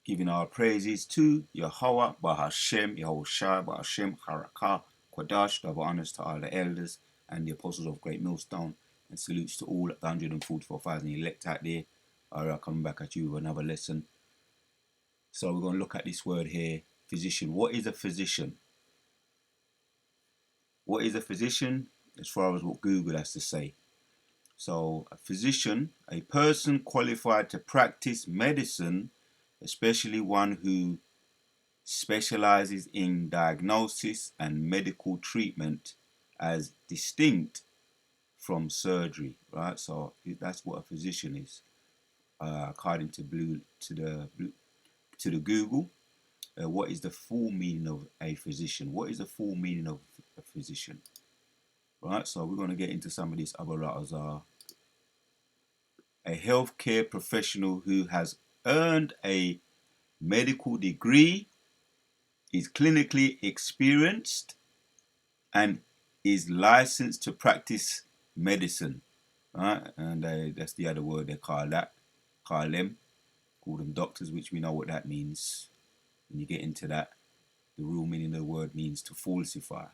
giving our praises to Yahweh, Bahashem, Yahawashi, Bahashem, Harakah, Quadash, double honors to all the elders and the apostles of Great Millstone, and salutes to all the 144,000 elect out there. Alright, coming back at you with another lesson. So we're going to look at this word here, physician. What is a physician? What is a physician? As far as what Google has to say. So a physician, a person qualified to practice medicine, especially one who specializes in diagnosis and medical treatment as distinct from surgery, right? So that's what a physician is, according to the Google. What is the full meaning of a physician? What is the full meaning of a physician? Right, so we're going to get into some of these other letters. A healthcare professional who has earned a medical degree, is clinically experienced, and is licensed to practice medicine. Right, and that's the other word they call them doctors, which we know what that means. When you get into that, the real meaning of the word means to falsify,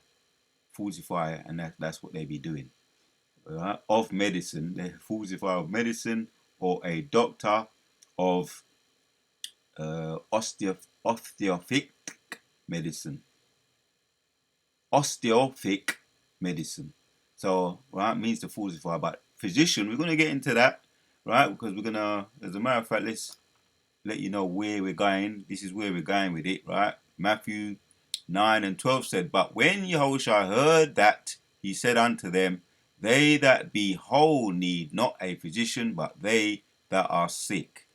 and that's what they be doing. Of medicine, they falsify of medicine, or a doctor of osteopathic medicine. Osteopathic medicine. So, right, means to falsify. But physician, we're going to get into that, right? Because we're going to, as a matter of fact, let's let you know where we're going. This is where we're going with it, right? Matthew 9:12 said, But when Yahawashi heard that, he said unto them, They that be whole need not a physician, but they that are sick.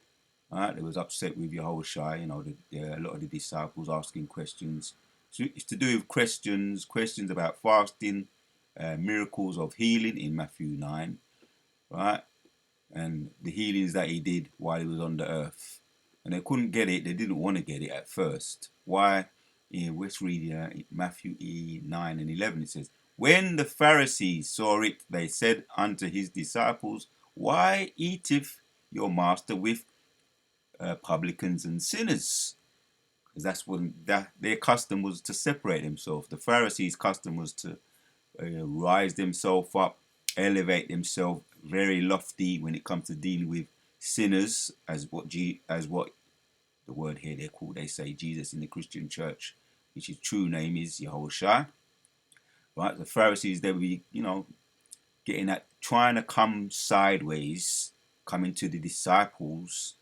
Right? They was upset with Yahawashi, a lot of the disciples asking questions. So it's to do with questions about fasting, miracles of healing in Matthew 9, right? And the healings that he did while he was on the earth. And they couldn't get it, they didn't want to get it at first. Why? Let's read Matthew 9:11. It says, When the Pharisees saw it, they said unto his disciples, Why eateth your master with publicans and sinners? Because that's when their custom was to separate themselves. The Pharisees' custom was to rise themselves up, elevate themselves, very lofty when it comes to dealing with sinners, as what the word here they say Jesus in the Christian church, which his true name is Yahawashi. Right, the Pharisees, they would be, getting at trying to come sideways, coming to the disciples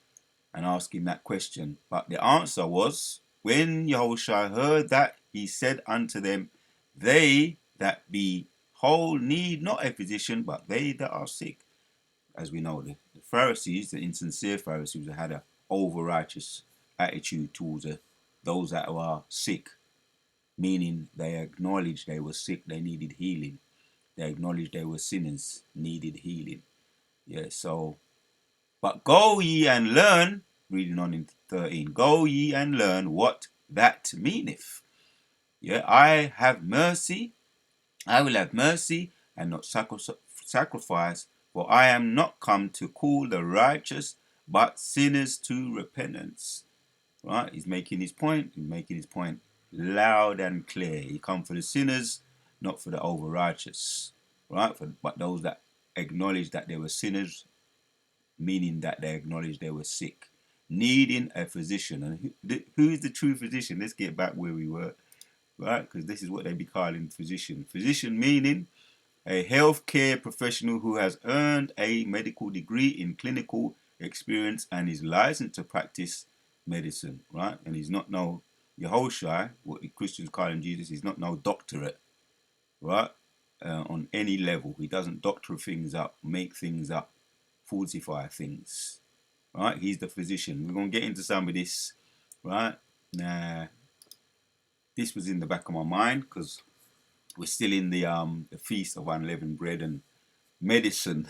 and asking that question. But the answer was, when Yahawashi heard that, he said unto them, They that be whole need not a physician, but they that are sick. As we know, the Pharisees, the insincere Pharisees, had an over-righteous attitude towards those that are sick, meaning they acknowledged they were sick, they needed healing. They acknowledged they were sinners, needed healing. Yeah, so, but go ye and learn, reading on in 13, go ye and learn what that meaneth. Yeah, I will have mercy and not sacrifice, for I am not come to call the righteous, but sinners to repentance. Right? He's making his point loud and clear. He come for the sinners, not for the over-righteous. Right? But those that acknowledge that they were sinners, meaning that they acknowledged they were sick, needing a physician. And who is the true physician? Let's get back where we were, right? Because this is what they be calling physician. Physician meaning a healthcare professional who has earned a medical degree in clinical experience and is licensed to practice medicine, right? And he's not no Yahawashi, what the Christians call him Jesus. He's not no doctorate, right? On any level. He doesn't doctor things up, make things up, falsify things, right? He's the physician. We're going to get into some of this, right? Nah, this was in the back of my mind because we're still in the feast of unleavened bread and medicine.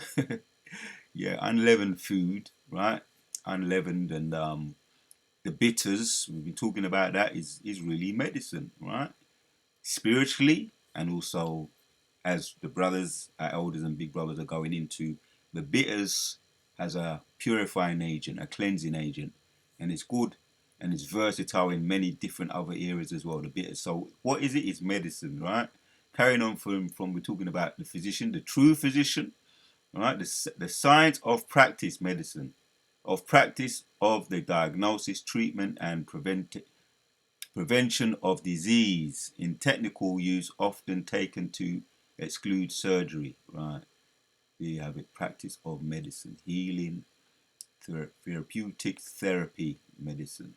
Yeah, unleavened food, right? Unleavened, and the bitters, we've been talking about that, is really medicine, right? Spiritually, and also as the brothers, our elders and big brothers are going into, the bitters as a purifying agent, a cleansing agent. And it's good and it's versatile in many different other areas as well. So what is it? It's medicine, right? Carrying on from we're talking about the physician, the true physician, right? The science of practice medicine, of practice of the diagnosis, treatment, and prevention of disease in technical use, often taken to exclude surgery, right? We have a practice of medicine, healing, therapeutic therapy medicine.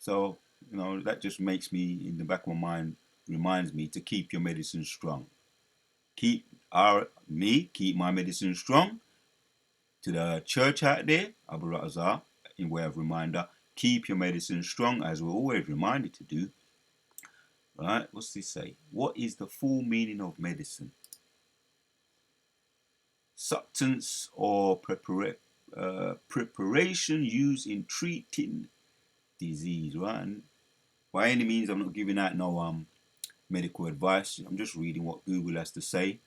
So, that just makes me, in the back of my mind, reminds me to keep your medicine strong. Keep my medicine strong. To the church out there, Abu Razar, in way of reminder, keep your medicine strong, as we're always reminded to do. Right? What's this say? What is the full meaning of medicine? Substance or preparation used in treating disease, right? And by any means, I'm not giving out no medical advice. I'm just reading what Google has to say.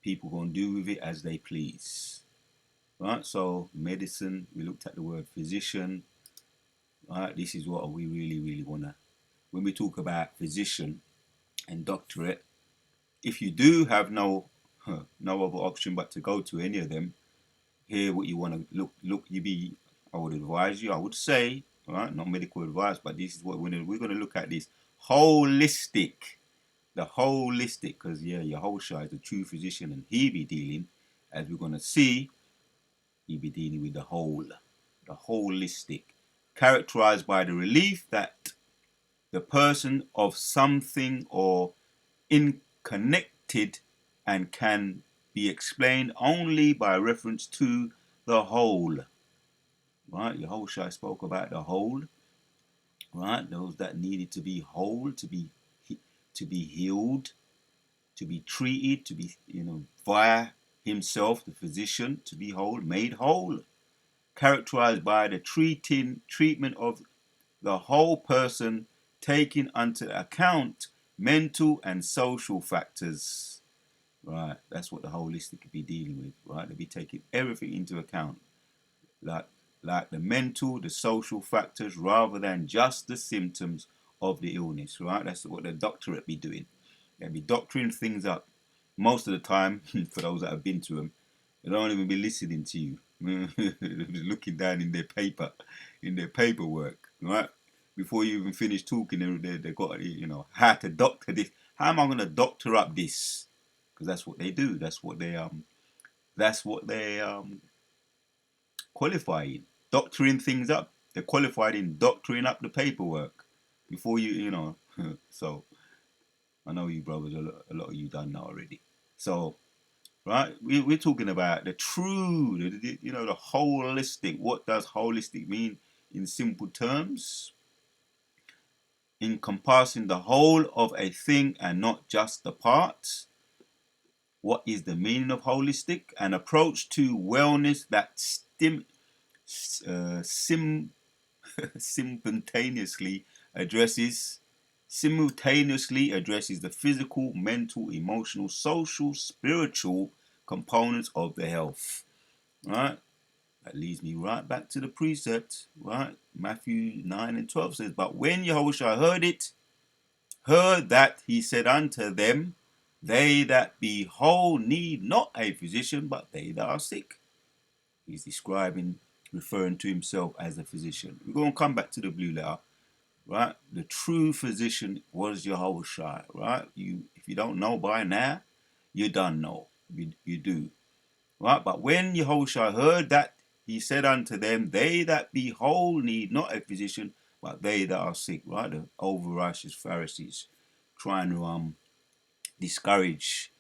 People gonna do with it as they please, right? So medicine. We looked at the word physician. Right. This is what we really wanna. When we talk about physician and doctorate, if you do have no other option but to go to any of them, hear what you want to look. I would advise you. I would say, all right, not medical advice, but this is what we're going to look at. This holistic, the holistic, because Yahawashi is the true physician, and he be dealing, as we're going to see, he be dealing with the holistic, characterized by the relief that the person of something or unconnected and can be explained only by reference to the whole. Right? Yahushua spoke about the whole. Right? Those that needed to be whole, to be healed, to be treated, to be via himself, the physician, to be whole, made whole, characterized by the treatment of the whole person, taking into account mental and social factors. Right, that's what the holistic could be dealing with. Right, they'll be taking everything into account, like the mental, the social factors, rather than just the symptoms of the illness. Right, that's what the doctorate be doing. They'll be doctoring things up. Most of the time, for those that have been to them, they don't even be listening to you. Looking down in their paper, in their paperwork, right? Before you even finish talking, they got how to doctor this. How am I going to doctor up this? Because that's what they do. That's what they qualify in, doctoring things up. They're qualified in doctoring up the paperwork before you. So I know you brothers, a lot of you done that already. So right, we're talking about the true, the holistic. What does holistic mean in simple terms? Encompassing the whole of a thing and not just the parts. What is the meaning of holistic? An approach to wellness that sim, simultaneously addresses the physical, mental, emotional, social, spiritual components of the health. Right? That leads me right back to the precept, right? Matthew 9 and 12 says, But when Yahushua heard that, he said unto them, They that be whole need not a physician, but they that are sick. He's referring to himself as a physician. We're going to come back to the blue letter, right? The true physician was Yahushua, right? If you don't know by now, you don't know. You do. Right? But when Yahushua heard that, he said unto them, They that be whole need not a physician, but they that are sick. Right? The over-righteous Pharisees trying to discourage,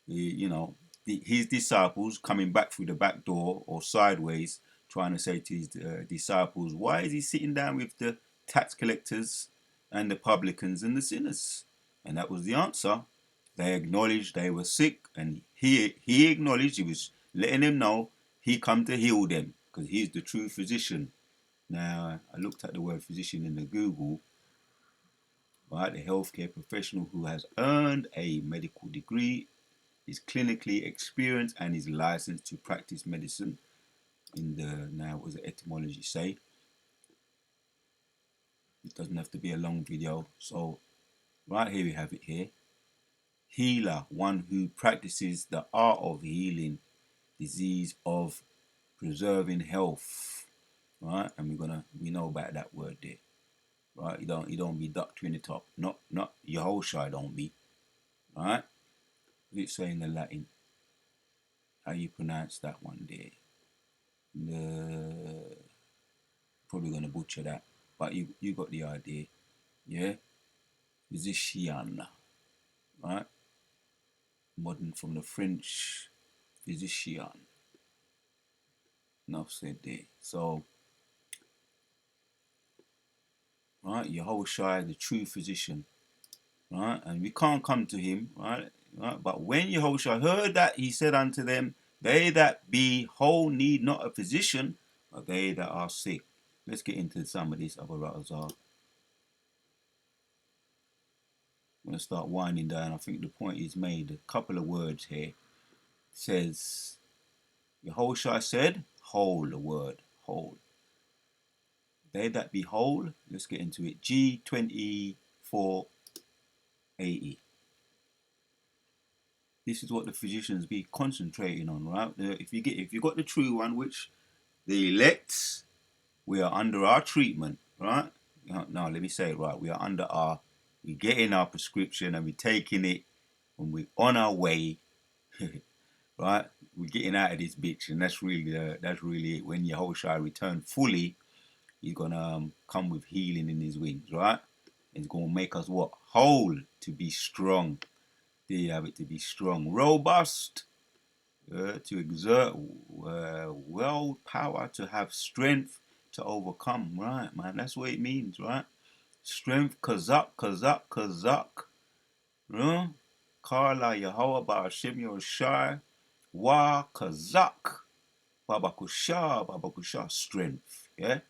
his disciples coming back through the back door or sideways, trying to say to his disciples, why is he sitting down with the tax collectors and the publicans and the sinners? And that was the answer. They acknowledged they were sick, and he acknowledged, he was letting them know he come to heal them because he's the true physician. Now, I looked at the word physician in the Google, right? A healthcare professional who has earned a medical degree, is clinically experienced, and is licensed to practice medicine. What does the etymology say? It doesn't have to be a long video. So right here we have it here. Healer, one who practices the art of healing, disease of preserving health. Right, and we know about that word there. Right, you don't be doctor in the top. Not Yahawashi don't be. Right? What's it say in the Latin? How you pronounce that one there? Probably gonna butcher that, but you got the idea. Yeah, physician, right? Modern from the French physician. Enough said there. So, right, Yahawashi, the true physician, right? And we can't come to him, right? Right? But when Yahawashi heard that, he said unto them, they that be whole need not a physician, but they that are sick. Let's get into some of these other rotters. I'm going to start winding down. I think the point is made. A couple of words here. It says, Yahawashi said, whole, the word, whole. They that be whole, let's get into it. G2480. This is what the physicians be concentrating on, right? If you got the true one, which the elect, we are under our treatment, right? No, let me say it right. We're getting our prescription and we're taking it, and we're on our way, right? We're getting out of this bitch, and that's really it. When Yahawashi return fully, he's gonna come with healing in his wings, right? He's gonna make us what? Whole, to be strong. There you have it, to be strong, robust, to exert will power, to have strength to overcome, right, man? That's what it means, right? Strength, kazak, Kala Yahweh Ba'ashem Yoshai, Wa Kazak, Babakusha, strength, yeah?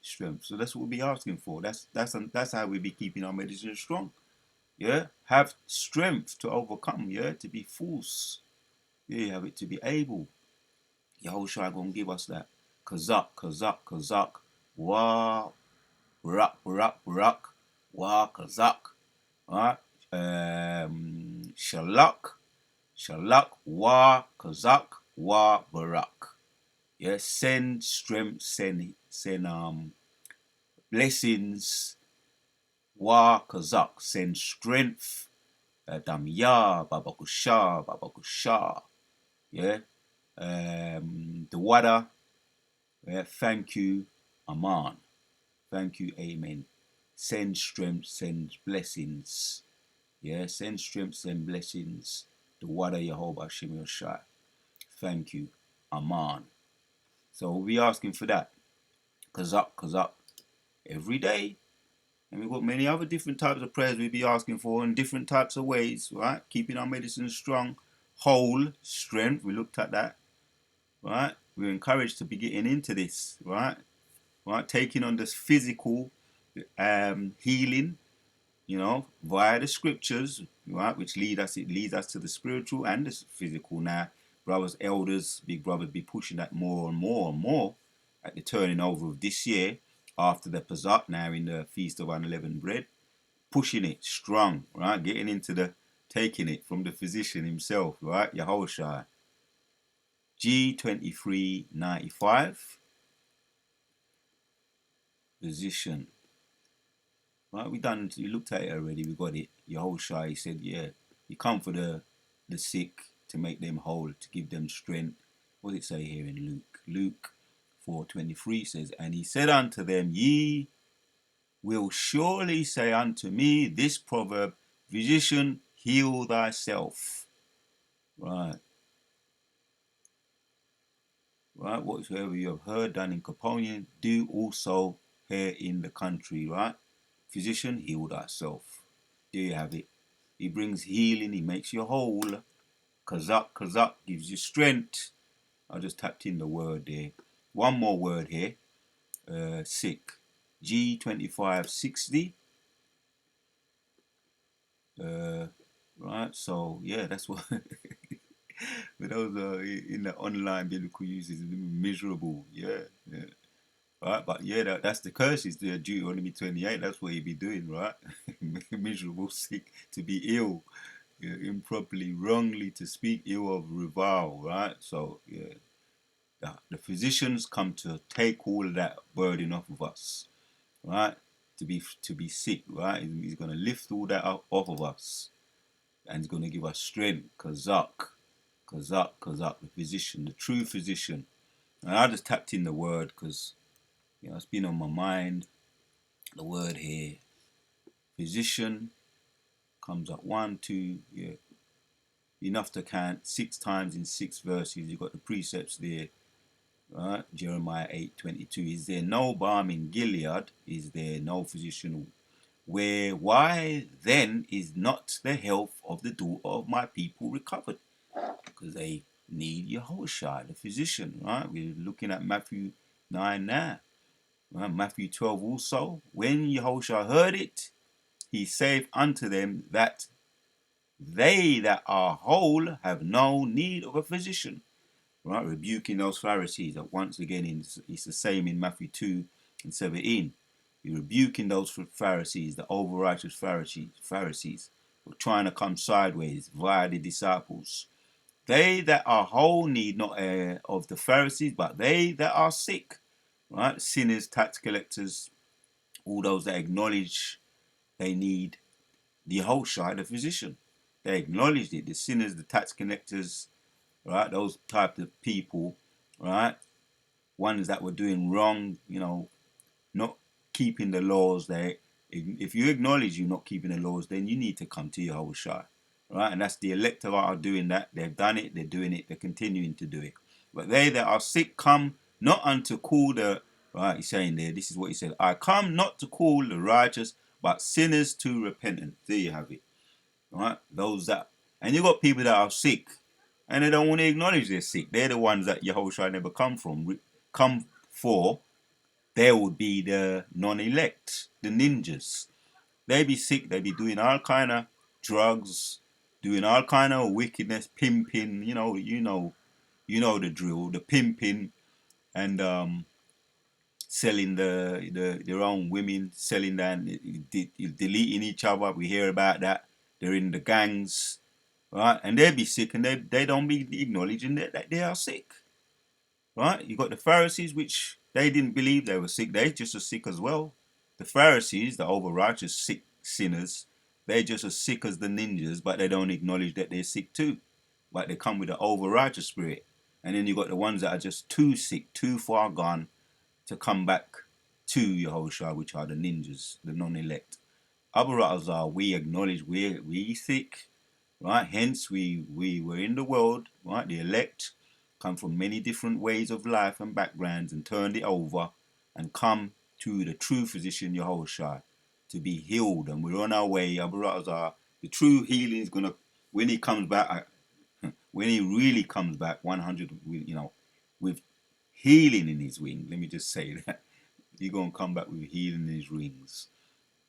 Strength. So that's what we'll be asking for. That's how we be keeping our medicine strong. Yeah? Have strength to overcome, yeah? To be force. Yeah, you have it to be able. Yahushua gonna give us that. Kazak. Wa Barak. Wa Kazak. Alright? Shalak, Wa Kazak, Wa Barak. Yeah, send strength, send blessings. Wa Kazak, send strength. Damya, Babakusha. Yeah. The water. Yeah, thank you, Aman. Thank you, Amen. Send strength, send blessings. Yeah, send strength, send blessings. The water Yehovah Shem Yoshai. Thank you, Aman. So we'll be asking for that. Kazak, every day. And we've got many other different types of prayers we'll be asking for in different types of ways, right? Keeping our medicine strong, whole, strength. We looked at that, right? We're encouraged to be getting into this, right? Right, taking on this physical healing, via the scriptures, right, which it leads us to the spiritual and the physical. Now, brothers, elders, big brothers be pushing that more and more at the turning over of this year after the Pesach, now in the Feast of Unleavened Bread, pushing it strong, right, getting into taking it from the physician himself, right, Yahawashi. G2395, physician. Right, we looked at it already, we got it. Yahushua, he said, yeah, he come for the sick, to make them whole, to give them strength. What does it say here in Luke? Luke 4:23 says, and he said unto them, ye will surely say unto me this proverb, physician, heal thyself. Right. Right, whatsoever you have heard done in Capernaum, do also here in the country, right? Physician, heal thyself. There you have it. He brings healing, he makes you whole. Kazak gives you strength. I just tapped in the word there. One more word here. Sick. G2560. Right, so yeah, that's what for those in the online biblical uses, miserable. Yeah. right? But yeah, that's the curses. The Deuteronomy 28. That's what he be doing, right? Miserable, sick, to be ill, yeah, improperly, wrongly, to speak ill of, revile, right? So yeah, the physicians come to take all of that burden off of us, right? To be sick, right? He's going to lift all that off of us, and he's going to give us strength. Kazak, Kazak, Kazak, the physician, the true physician. And I just tapped in the word because it's been on my mind. The word here, physician, comes up one, two, yeah, enough to count 6 times in 6 verses. You've got the precepts there, right? Jeremiah 8:22. Is there no balm in Gilead? Is there no physician? Why then is not the health of the daughter of my people recovered? Because they need Yahawashi, the physician, right? We're looking at Matthew 9 now. Right? Matthew 12 also. When Yahawashi heard it, he saith unto them that they that are whole have no need of a physician. Right? Rebuking those Pharisees. That once again, it's the same in Matthew 2 and 17. You're rebuking those Pharisees, the over-righteous Pharisees, who are trying to come sideways via the disciples. They that are whole need not of the Pharisees, but they that are sick. Right? Sinners, tax collectors, all those that acknowledge they need the Yahawashi, the physician. They acknowledged it. The sinners, the tax collectors, right? Those type of people, right? Ones that were doing wrong, not keeping the laws. If you acknowledge you're not keeping the laws, then you need to come to Yahawashi, right? And that's the elect of are doing that. They've done it. They're doing it. They're continuing to do it. But they that are sick come not unto call the right. He's saying there. This is what he said. I come not to call the righteous, but sinners to repentance. There you have it. Right? Those that, and you got people that are sick, and they don't want to acknowledge they're sick. They're the ones that Yahushua never come for. They would be the non-elect, the ninjas. They be sick. They be doing all kind of drugs, doing all kind of wickedness, pimping. You know the drill. The pimping and selling their own women, selling them, deleting each other. We hear about that. They're in the gangs, right? And they be sick, and they don't be acknowledging that they are sick, right? You got the Pharisees, which they didn't believe they were sick. They just as sick as well. The Pharisees, the over righteous sick sinners, they just as sick as the ninjas, but they don't acknowledge that they're sick too. But they come with the over righteous spirit. And then you got the ones that are just too sick, too far gone to come back to Yahushua, which are the ninjas, the non-elect. Abu we acknowledge we sick, right? Hence we were in the world, right? The elect come from many different ways of life and backgrounds and turned it over and come to the true physician Yahushua to be healed. And we're on our way. Abu the true healing is gonna when he comes back. When he really comes back, 100, with healing in his wings. Let me just say that. He's going to come back with healing in his wings.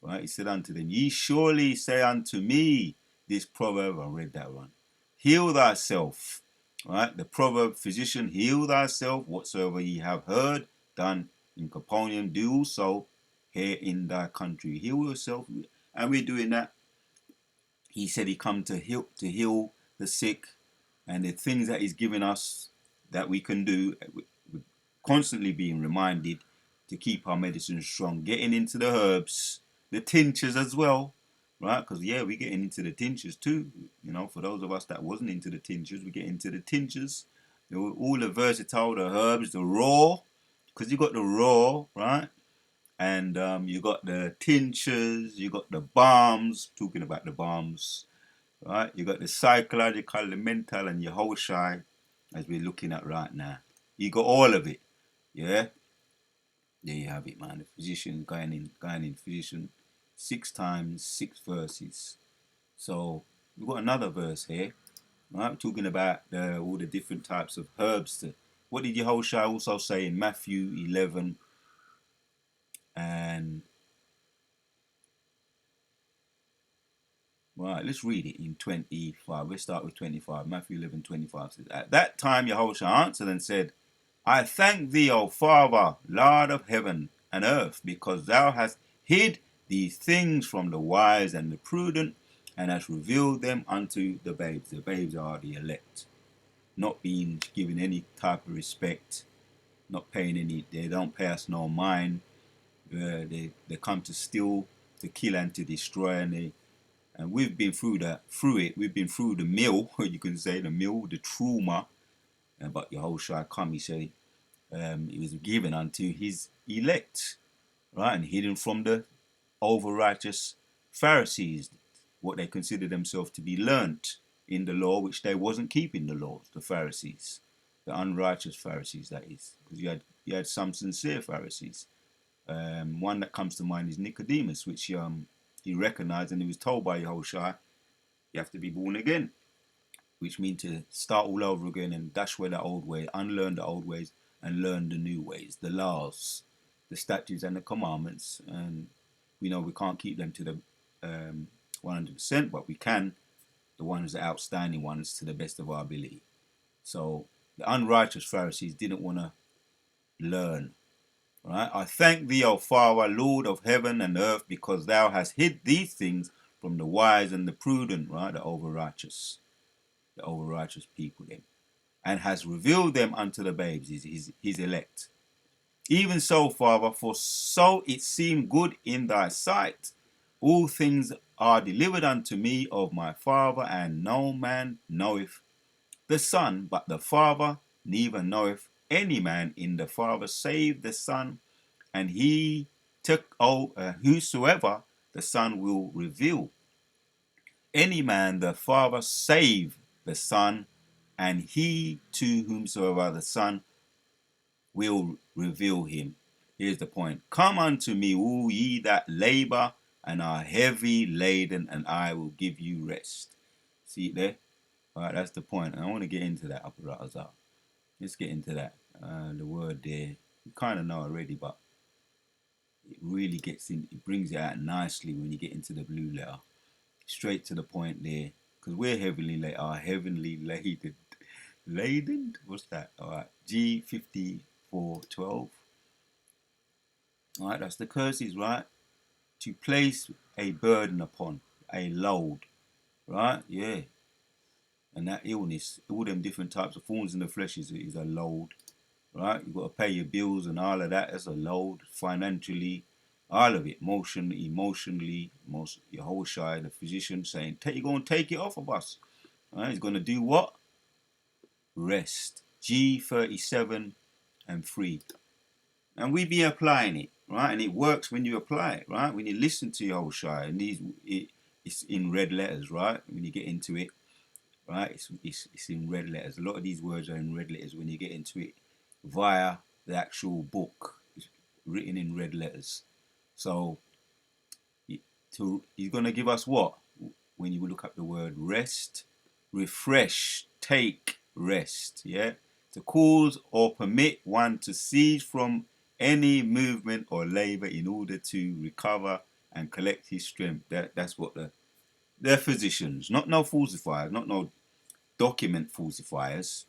Right? He said unto them, Ye surely say unto me, this proverb, I read that one, heal thyself. Right? The proverb, physician, heal thyself, whatsoever ye have heard, done in Capernaum, do also here in thy country. Heal yourself. And we're doing that. He said he come to heal the sick, and the things that he's given us that we can do. We're constantly being reminded to keep our medicine strong, getting into the herbs, the tinctures as well, right? Because yeah, we're getting into the tinctures too. For those of us that wasn't into the tinctures, we get into the tinctures. All the versatile, the herbs, the raw, because you got the raw, right? And you got the tinctures, you got the balms. Talking about the balms, right? You got the psychological, the mental, and your whole shy, as we're looking at right now. You got all of it, yeah. There you have it, man. The physician going in physician 6 times, 6 verses. So we've got another verse here, right? Talking about all the different types of herbs. What did Yehoshua also say in Matthew 11 and right, let's read it in 25. Let's start with 25. Matthew 11:25 says, At that time Yehoshua answered and said, I thank thee, O Father, Lord of heaven and earth, because thou hast hid these things from the wise and the prudent, and hast revealed them unto the babes. The babes are the elect, not being given any type of respect, not paying any, they don't pay us no mind. They come to steal, to kill, and to destroy, and we've been through it. We've been through the mill, you can say the mill, the trauma. But Yahawashi come, he say, it was given unto his elect, right, and hidden from the over-righteous Pharisees, what they consider themselves to be learnt in the law, which they wasn't keeping the laws, the Pharisees, the unrighteous Pharisees, that is, because you had some sincere Pharisees. One that comes to mind is Nicodemus, which he recognized, and he was told by Yahushua, you have to be born again, which means to start all over again and dash away the old ways, unlearn the old ways, and learn the new ways, the laws, the statutes, and the commandments. And we know we can't keep them to the 100%, but we can the ones, the outstanding ones, to the best of our ability. So the unrighteous Pharisees didn't want to learn. Right? I thank thee, O Father, Lord of heaven and earth, because thou hast hid these things from the wise and the prudent, right? The over-righteous people, then, and has revealed them unto the babes, his elect. Even so, Father, for so it seemed good in thy sight. All things are delivered unto me of my Father, and no man knoweth the Son but the Father, neither knoweth any man in the Father save the Son, and he took whosoever the Son will reveal. Any man the Father save the Son, and he to whomsoever the Son will reveal him. Here's the point. Come unto me, all ye that labor and are heavy laden, and I will give you rest. See it there? All right, that's the point. And I want to get into that. Let's get into that. The word there, you kind of know already, but it really gets in. It brings it out nicely when you get into the blue letter. Straight to the point there, because we're heavenly laden. Laden? What's that? All right, G5412. All right, that's the curses, right? To place a burden upon, a load, right? Yeah. And that illness, all them different types of forms in the flesh is a load, right? You've got to pay your bills and all of that. That's a load financially, all of it, emotionally, your whole side, the physician saying, you're going to take it off of us. Right? He's going to do what? Rest. G37 and 3. And we be applying it, right? And it works when you apply it, right? When you listen to your whole shy, and it's in red letters, right? When you get into it, right? It's in red letters. A lot of these words are in red letters when you get into it via the actual book. It's written in red letters. So he's going to give us what? When you look up the word rest, refresh, take rest, yeah? To cause or permit one to cease from any movement or labor in order to recover and collect his strength. That's what they're physicians, not no falsifiers, not no document falsifiers,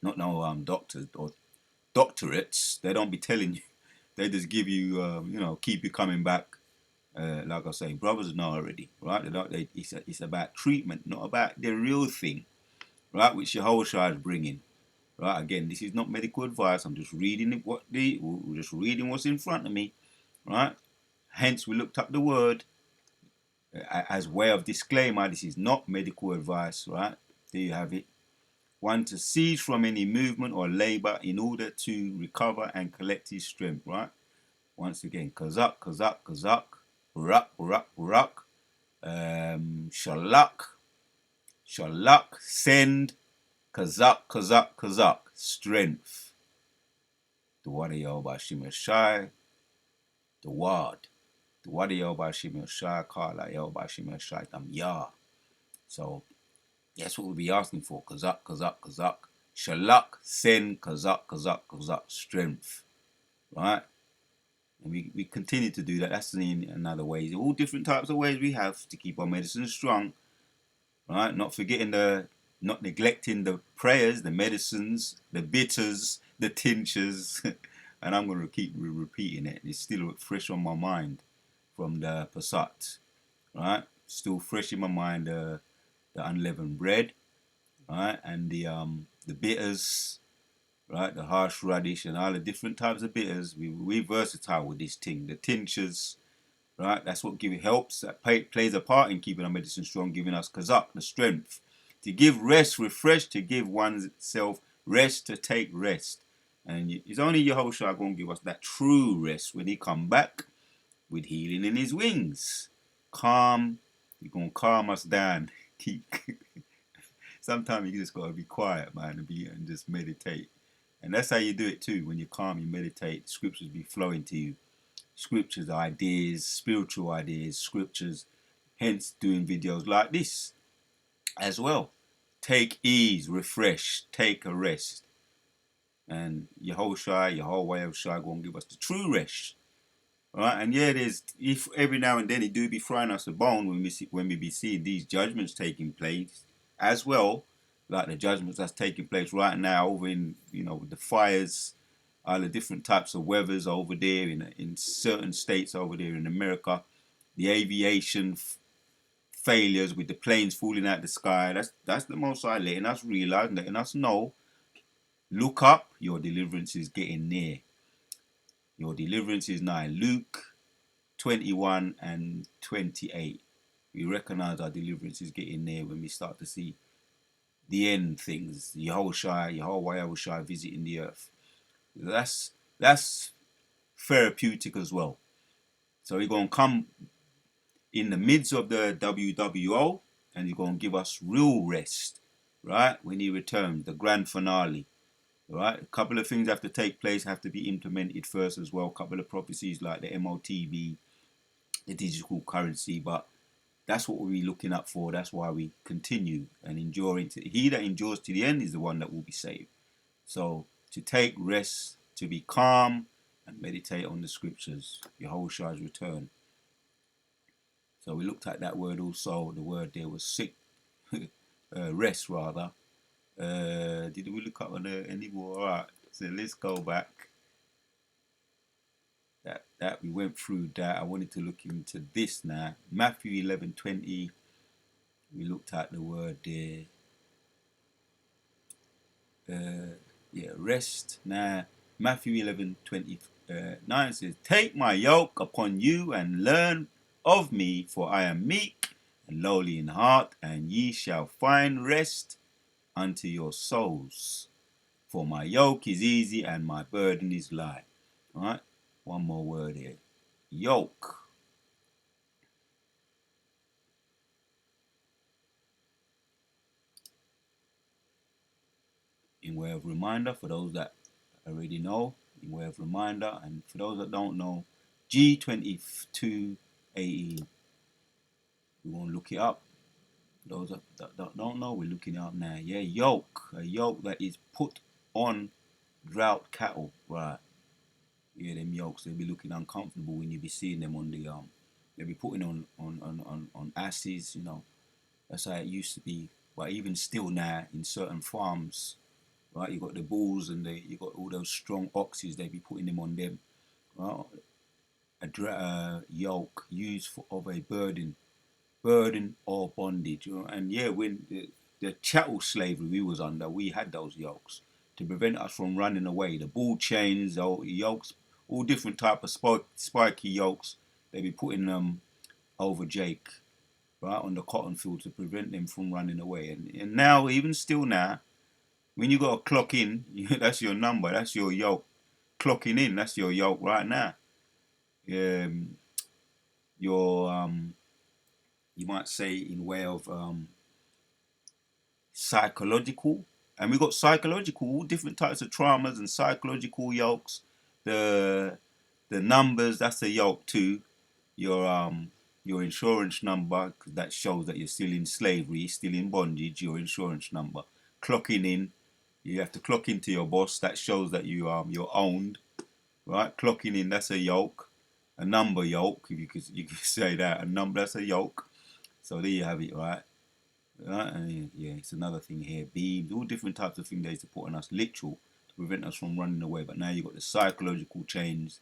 not no doctors or doctorates. They don't be telling you. They just give you, keep you coming back. Like I say, brothers know already, right? It's about treatment, not about the real thing, right? Which Yahawashi is bringing, right? Again, this is not medical advice. I'm just reading we're just reading what's in front of me, right? Hence, we looked up the word as way of disclaimer. This is not medical advice, right? There you have it. One to cease from any movement or labor in order to recover and collect his strength, right? Once again, kazak, kazak, kazak, rak, rak, rak, shalak, shalak, send, kazak, kazak, kazak, strength. The wadiyo by Shimashai, the wad. The wadiyo by Shimashai, kala yo by Shimashai, tam ya. So that's what we'll be asking for. Kazak, kazak, kazak. Shalak, send, kazak, kazak, kazak, strength. Right? And we continue to do that. That's in another ways. All different types of ways we have to keep our medicine strong. Right? Not neglecting the prayers, the medicines, the bitters, the tinctures, and I'm going to keep repeating it. It's still fresh on my mind from the Passat, right? Still fresh in my mind, the unleavened bread, right? And the bitters, right? The harsh radish and all the different types of bitters. We versatile with this thing. The tinctures, right? That's what helps. That plays a part in keeping our medicine strong, giving us kazak, the strength to give rest, refresh, to give oneself rest, to take rest. And it's only Yahawashi going to give us that true rest when he come back with healing in his wings. Calm, he's going to calm us down. Keep. Sometimes you just got to be quiet, man, and just meditate. And that's how you do it too. When you're calm, you meditate. Scriptures be flowing to you. Scriptures, ideas, spiritual ideas, scriptures. Hence, doing videos like this as well. Take ease, refresh, take a rest. And Yahawashi going to give us the true rest. Right? And yeah, there's if every now and then he do be throwing us a bone when we be seeing these judgments taking place as well, like the judgments that's taking place right now over in with the fires, all the different types of weathers over there in certain states over there in America, the aviation failures with the planes falling out the sky. That's the Most High letting us realize, letting us know. Look up, your deliverance is getting near. Your deliverance is nigh. Luke 21 and 28. We recognize our deliverance is getting near when we start to see the end things. Yahawashi visiting the earth. That's therapeutic as well. So we're going to come in the midst of the WWO and he's going to give us real rest, right? When he returns, the grand finale. Right, a couple of things have to take place, have to be implemented first as well. A couple of prophecies like the MOTV, the digital currency, but that's what we're looking up for. That's why we continue and enduring. He that endures to the end is the one that will be saved. So to take rest, to be calm, and meditate on the scriptures, Yahushua's return. So we looked at that word also. The word there was sick, rest rather. Did we look up on there anymore? All right. So let's go back. That we went through that. I wanted to look into this now. Matthew 11:20. We looked at the word there. Rest. Now Matthew 11:29 says, "Take my yoke upon you and learn of me, for I am meek and lowly in heart, and ye shall find rest unto your souls. For my yoke is easy and my burden is light." All right. One more word here. Yoke. In way of reminder, for those that already know, in way of reminder, and for those that don't know, G22AE. We won't look it up. For those that don't know, we're looking it up now. Yeah, yoke. A yoke that is put on drought cattle. Right. Yeah, them yokes, they'll be looking uncomfortable when you be seeing them on the they'll be putting on asses, That's how it used to be. But even still now in certain farms, right, you got the bulls and you got all those strong oxes, they be putting them on them. Right? A yoke used of a burden or bondage. And yeah, when the chattel slavery we was under, we had those yokes to prevent us from running away. The bull chains, yokes, all different type of spiky yokes. They be putting them over Jake, right, on the cotton field to prevent them from running away. And now, even still now, when you got to clock in, that's your number, that's your yoke. Clocking in, that's your yoke right now. Your you might say in way of psychological, and we got psychological, all different types of traumas and psychological yokes. The numbers, that's a yoke too. Your insurance number, that shows that you're still in slavery, still in bondage. Your insurance number. Clocking in, you have to clock into your boss. That shows that you're owned, right? Clocking in, that's a yoke. A number yoke, if you could say that. A number, that's a yoke. So there you have it, right? Right? And yeah, it's another thing here. Beams, all different types of things they used to put on us. Literal, prevent us from running away. But now you've got the psychological chains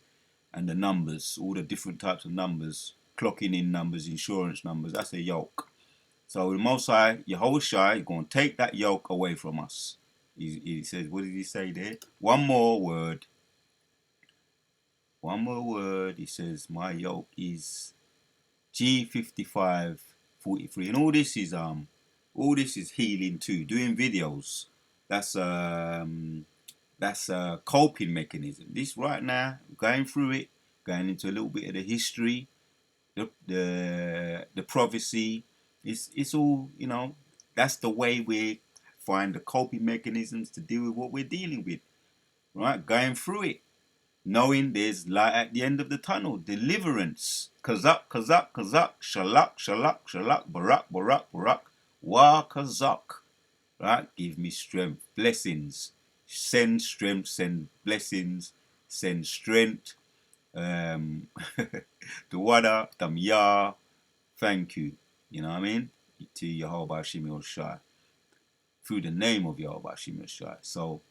and the numbers, all the different types of numbers, clocking in numbers, insurance numbers. That's a yoke. So the Most High, Yahawashi, is going to take that yoke away from us. He says, what did he say there? One more word. One more word. He says, my yoke is G5543. And all this is healing too. Doing videos. That's a coping mechanism. This right now, going through it, going into a little bit of the history, the prophecy. It's all, you know, that's the way we find the coping mechanisms to deal with what we're dealing with. Right? Going through it. Knowing there's light at the end of the tunnel. Deliverance. Kazak, kazak, kazak. Shalak, shalak, shalak. Barak, barak, barak. Wa kazak. Right? Give me strength. Blessings. Send strength. Send blessings. Send strength. The wada. Tamya. Thank you. You know what I mean? To Yahawashi Shai. Through the name of Yahawashi Shai. So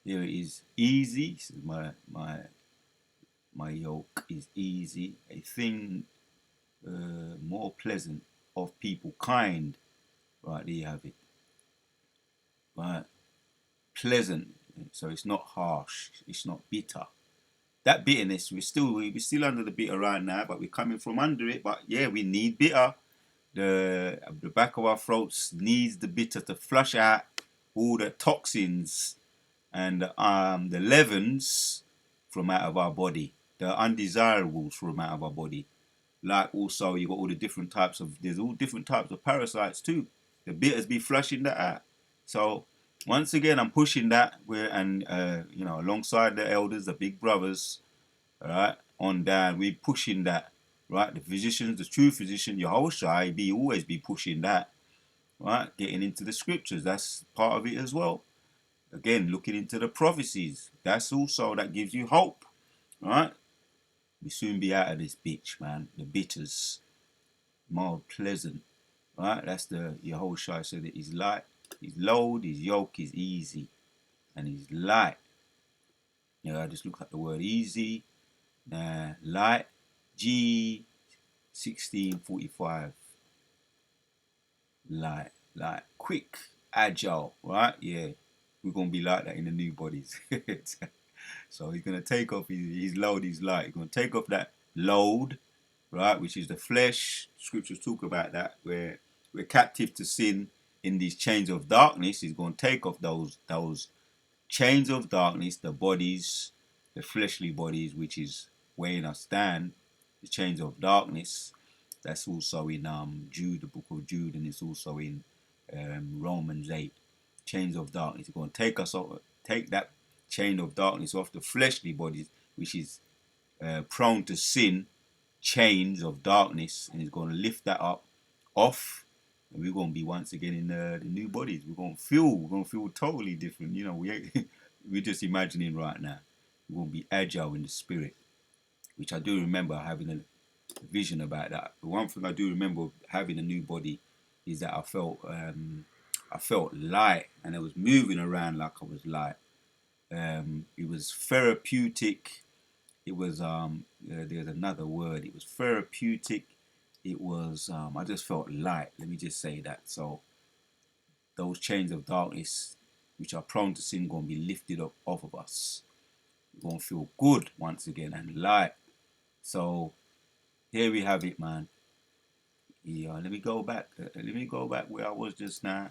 here it is. Easy. This is my yoke is easy. A thing more pleasant of people. Kind. Right, there you have it. Right. Pleasant. So it's not harsh. It's not bitter. That bitterness, we're still under the bitter right now, but we're coming from under it. But yeah, we need bitter. The back of our throats needs the bitter to flush out all the toxins and the leavens from out of our body, the undesirables from out of our body. Like also you got all the different types of, there's all different types of parasites too. The bitters be flushing that out. So once again, I'm pushing that you know, alongside the elders, the big brothers, all right, on down, we pushing that, right? The physicians, the true physician, Yahawashi, be always be pushing that, right? Getting into the scriptures, that's part of it as well. Again, looking into the prophecies, that's also, that gives you hope, right? We soon be out of this bitch, man. The bitters, mild, pleasant, right? That's the Yahawashi said that he's light, his load, his yoke is easy, and he's light. You know, I just look at the word easy, light, G1645, light, quick, agile, right? Yeah, we're gonna be like that in the new bodies. So he's gonna take off his load, his light. He's gonna take off that load, right, which is the flesh. Scriptures talk about that, where we're captive to sin in these chains of darkness. He's gonna take off those chains of darkness, the bodies, the fleshly bodies, which is weighing us down, the chains of darkness. That's also in Jude, the book of Jude, and it's also in Romans 8. Chains of darkness. It's going to take us off, take that chain of darkness off the fleshly bodies, which is prone to sin, chains of darkness, and it's going to lift that up off. And we're going to be once again in the new bodies. We're going to feel totally different. You know, we're just imagining right now. We're going to be agile in the spirit, which I do remember having a vision about that. The one thing I do remember having a new body is that I felt light, and I was moving around like I was light. It was therapeutic. It was there's another word. It was therapeutic. It was I just felt light. Let me just say that. So those chains of darkness, which are prone to sin, going to be lifted up off of us. We're going to feel good once again and light. So here we have it, man. Yeah, let me go back. Let me go back where I was just now,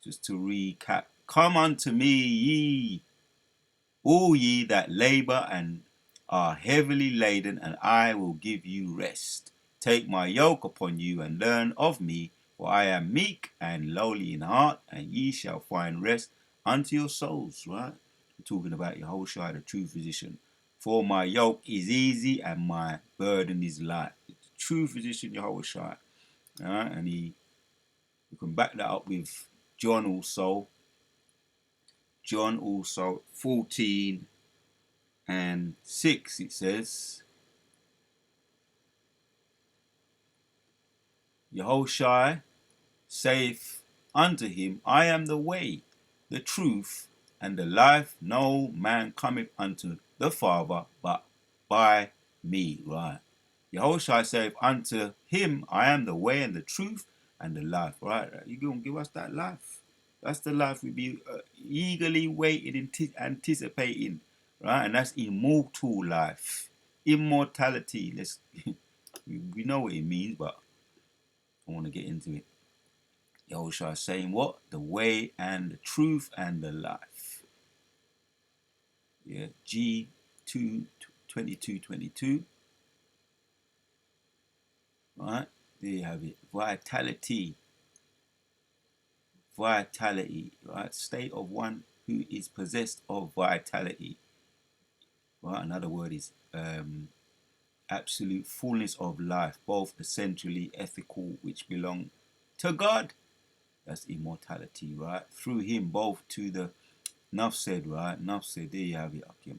just to recap. Come unto me, ye, all ye that labor and are heavily laden, and I will give you rest. Take my yoke upon you and learn of me, for I am meek and lowly in heart, and ye shall find rest unto your souls. Right? We're talking about Yahawashi, the true physician. For my yoke is easy and my burden is light. The true physician, Yahawashi. Right? And you can back that up with John also. John also 14 and 6, it says, Yahawashi saith unto him, I am the way, the truth, and the life. No man cometh unto the Father but by me. Right. Yahawashi saith unto him, I am the way and the truth and the life. Right. You're going to give us that life. That's the life we be eagerly waiting, anticipating. Right. And that's immortal life. Immortality. We know what it means, but I want to get into it. Yahushua is saying what? The way and the truth and the life. Yeah, G 2 22:22. Right? There you have it. Vitality. Vitality. Right? State of one who is possessed of vitality. Right? Another word is absolute fullness of life, both essentially ethical, which belong to God. That's immortality, right? Through him, both to the enough said, right? Enough said, there you have it, okay.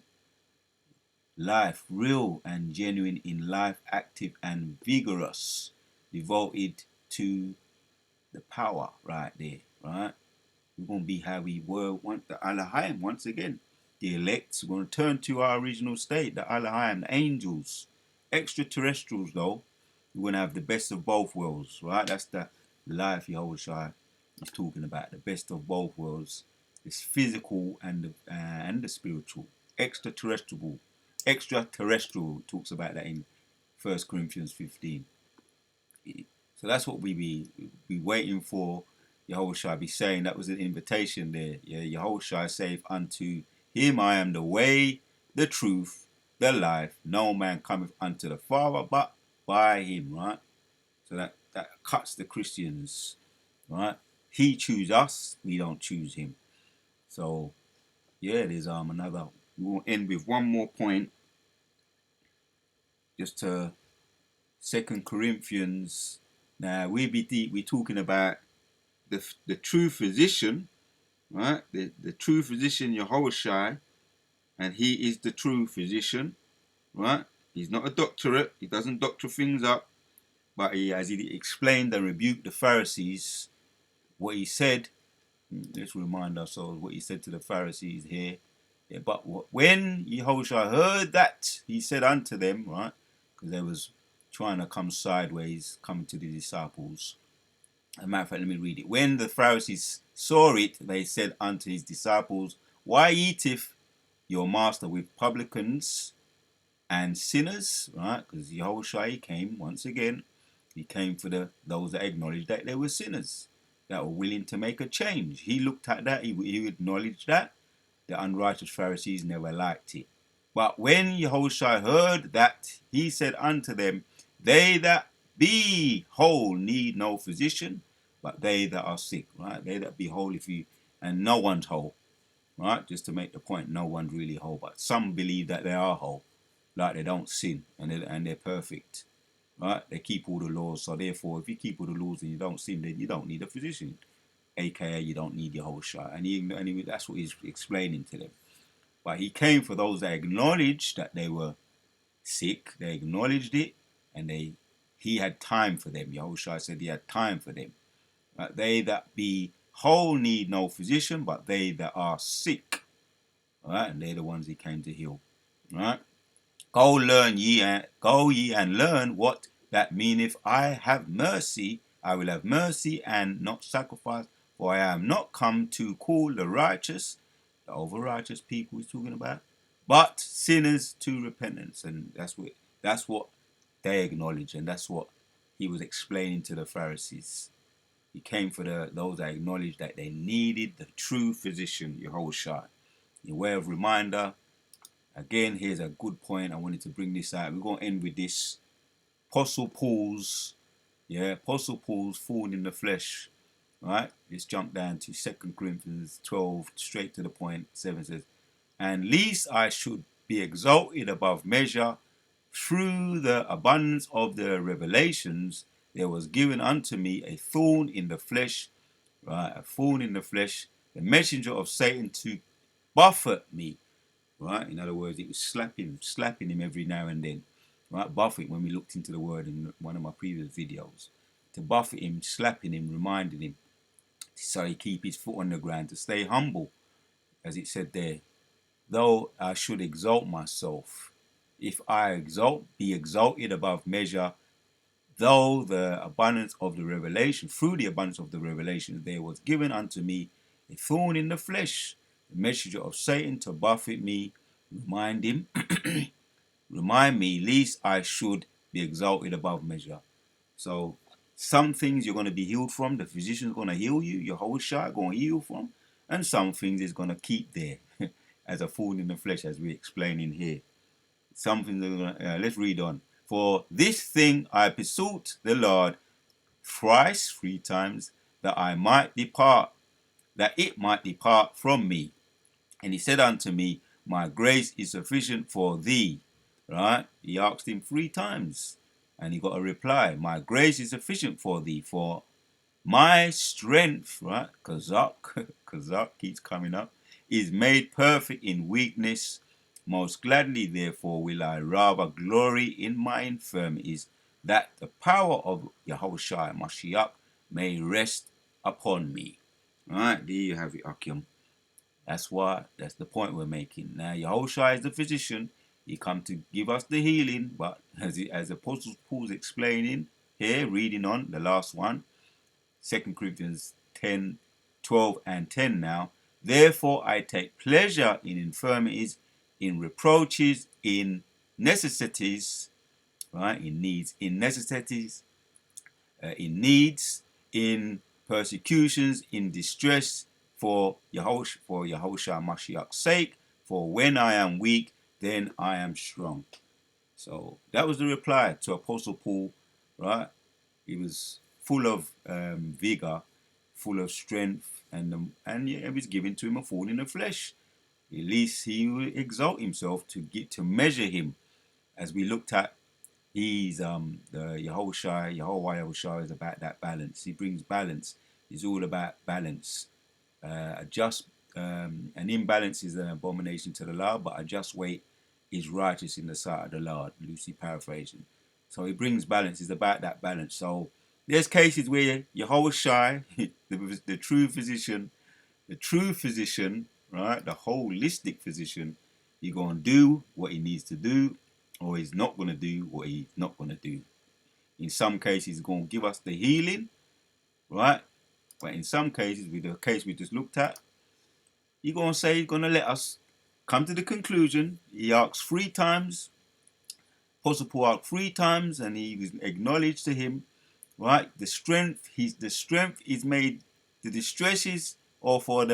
Life, real and genuine in life, active and vigorous, devoted to the power right there, right? We're going to be how we were once, the Elohim, once again. The elects, we're going to turn to our original state, the Elohim, the angels, extraterrestrials, though. We're going to have the best of both worlds, right? That's the life Yahushua is talking about, the best of both worlds. It's physical and the spiritual. Extraterrestrial talks about that in 1 Corinthians 15. So that's what we be waiting for. Yahushua be saying that was an invitation there. Yeah, Yahushua saith unto him, I am the way, the truth, the life. No man cometh unto the Father but by him, right? So that cuts the Christians, right? He choose us, we don't choose him. So yeah, there's another. We'll end with one more point, just to 2 Corinthians. Now we talking about the true physician, right? The true physician Yahawashi, and he is the true physician, right? He's not a doctorate. He doesn't doctor things up, but as he explained and rebuked the Pharisees, what he said. Let's remind ourselves what he said to the Pharisees here. Yeah, but when Yahushua heard that, he said unto them, right? Because they was trying to come sideways, coming to the disciples. As a matter of fact, let me read it. When the Pharisees saw it, they said unto his disciples, why eateth your master with publicans and sinners? Right? Because Yahushua came once again. He came for those that acknowledged that they were sinners, that were willing to make a change. He looked at that. He acknowledged that. The unrighteous Pharisees never liked it. But when Yahushua heard that, he said unto them, they that be whole need no physician, but they that are sick, right? They that be whole, and no one's whole, right? Just to make the point, no one's really whole, but some believe that they are whole, like they don't sin and they're perfect, right? They keep all the laws, so therefore, if you keep all the laws and you don't sin, then you don't need a physician, aka you don't need Yahushua, and that's what he's explaining to them. But he came for those that acknowledged that they were sick. They acknowledged it, and he had time for them. Yahushua said he had time for them. They that be whole need no physician, but they that are sick. Right? And they're the ones he came to heal. Right? Go ye and learn what that meaneth. I have mercy, I will have mercy and not sacrifice, for I am not come to call the righteous, the over righteous people he's talking about, but sinners to repentance. And that's what they acknowledge, and that's what he was explaining to the Pharisees. He came for those that acknowledged that they needed the true physician, Yahushua. In way of reminder, again, here's a good point. I wanted to bring this out. We're going to end with this. Apostle Paul's thorn in the flesh. Right? Let's jump down to 2 Corinthians 12, straight to the point. 7 says, and lest I should be exalted above measure through the abundance of the revelations, there was given unto me a thorn in the flesh, right? A thorn in the flesh, the messenger of Satan to buffet me, right? In other words, it was slapping him every now and then, right? Buffet, when we looked into the word in one of my previous videos, to buffet him, slapping him, reminding him, so he keep his foot on the ground, to stay humble, as it said there, though I should exalt myself, if I be exalted above measure, though the abundance of the revelation, through the abundance of the revelation, there was given unto me a thorn in the flesh, the messenger of Satan to buffet me, remind him, remind me, lest I should be exalted above measure. So some things you're going to be healed from, the physician's going to heal you, your whole shot going to heal from, and some things is going to keep there as a thorn in the flesh, as we're explaining here. Something that let's read on. For this thing I besought the Lord thrice, 3 times, that I might depart, that it might depart from me. And he said unto me, my grace is sufficient for thee. Right? He asked him 3 times, and he got a reply. My grace is sufficient for thee, for my strength, right? Kazak, Kazak keeps coming up, is made perfect in weakness. Most gladly, therefore, will I rather glory in my infirmities, that the power of Yahawashi Mashiach may rest upon me. All right, there you have it, Akim. That's the point we're making. Now, Yahawashi is the physician. He come to give us the healing, but as Apostle Paul's explaining here, reading on the last one, 2 Corinthians 10, 12 and 10 now. Therefore I take pleasure in infirmities, in reproaches, in necessities, right? In needs, in necessities, in needs, in persecutions, in distress, for Yahawashi Mashiach's sake. For when I am weak, then I am strong. So that was the reply to Apostle Paul, right? He was full of vigor, full of strength, and it was given to him a thorn in the flesh. At least he will exalt himself to measure him. As we looked at, he's the Yahawashi is about that balance. He brings balance. It's all about balance. A just an imbalance is an abomination to the Lord, but a just weight is righteous in the sight of the Lord. Loosely paraphrasing. So he brings balance. It's about that balance. So there's cases where Yahawashi, the true physician, right, the holistic physician, he's going to do what he needs to do, or he's not going to do what he's not going to do. In some cases, he's going to give us the healing, right? But in some cases, with the case we just looked at, he's going to say he's going to let us come to the conclusion. He asks 3 times. Apostle Paul asked 3 times, and he was acknowledged to him, right? The strength is made, the distresses, or for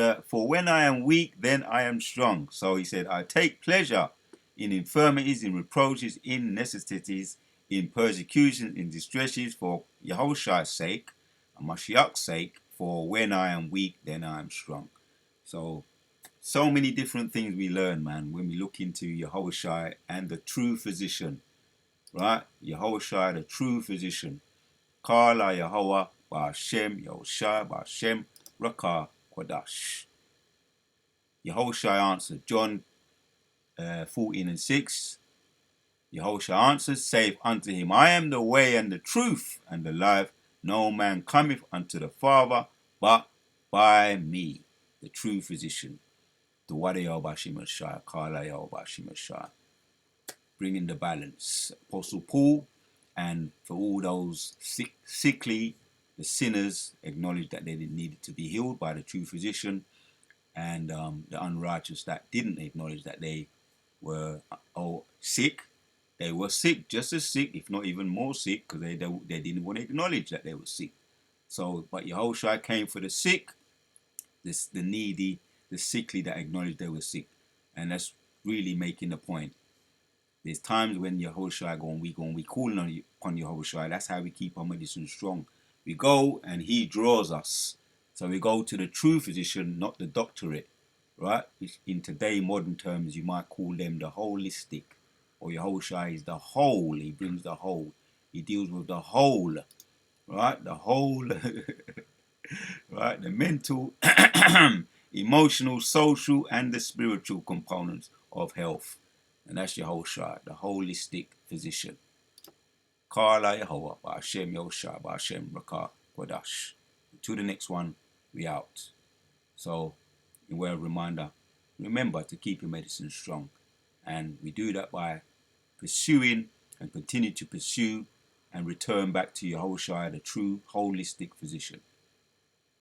when I am weak, then I am strong. So he said, I take pleasure in infirmities, in reproaches, in necessities, in persecution, in distresses, for Yahushua's sake, and Mashiach's sake, for when I am weak, then I am strong. So many different things we learn, man, when we look into Yahawashi and the true physician, right? Yahawashi, the true physician. Kala Yahweh Ba'Shem Yahushua Ba'Shem Rakah Kwadash. Yahushua answered, John 14 and 6. Yahushua answered, saith unto him, I am the way and the truth and the life. No man cometh unto the Father but by me, the true physician. The Wada Yahweh Shemashah, Kala Yahweh Shemashah. Bringing the balance. Apostle Paul, and for all those sickly, the sinners acknowledged that they needed to be healed by the true physician, and the unrighteous that didn't acknowledge that they were sick. They were sick, just as sick, if not even more sick, because they didn't want to acknowledge that they were sick. So, but Yahushua came for the sick, the needy, the sickly that acknowledged they were sick, and that's really making the point. There's times when Yahushua we calling upon Yahushua. That's how we keep our medicine strong. We go and he draws us. So we go to the true physician, not the doctorate, right? Which in today modern terms, you might call them the holistic. Or Yahushua is the whole. He brings the whole. He deals with the whole, right? The whole, right? The mental, emotional, social, and the spiritual components of health. And that's Yahushua, the holistic physician. Kala Yehovah, Ba'Shem Yahushua, Ba'Shem Rakah Kwadash. To the next one, we out. So, in way of reminder, remember to keep your medicine strong. And we do that by pursuing and continue to pursue and return back to Yahawashi, the true holistic physician.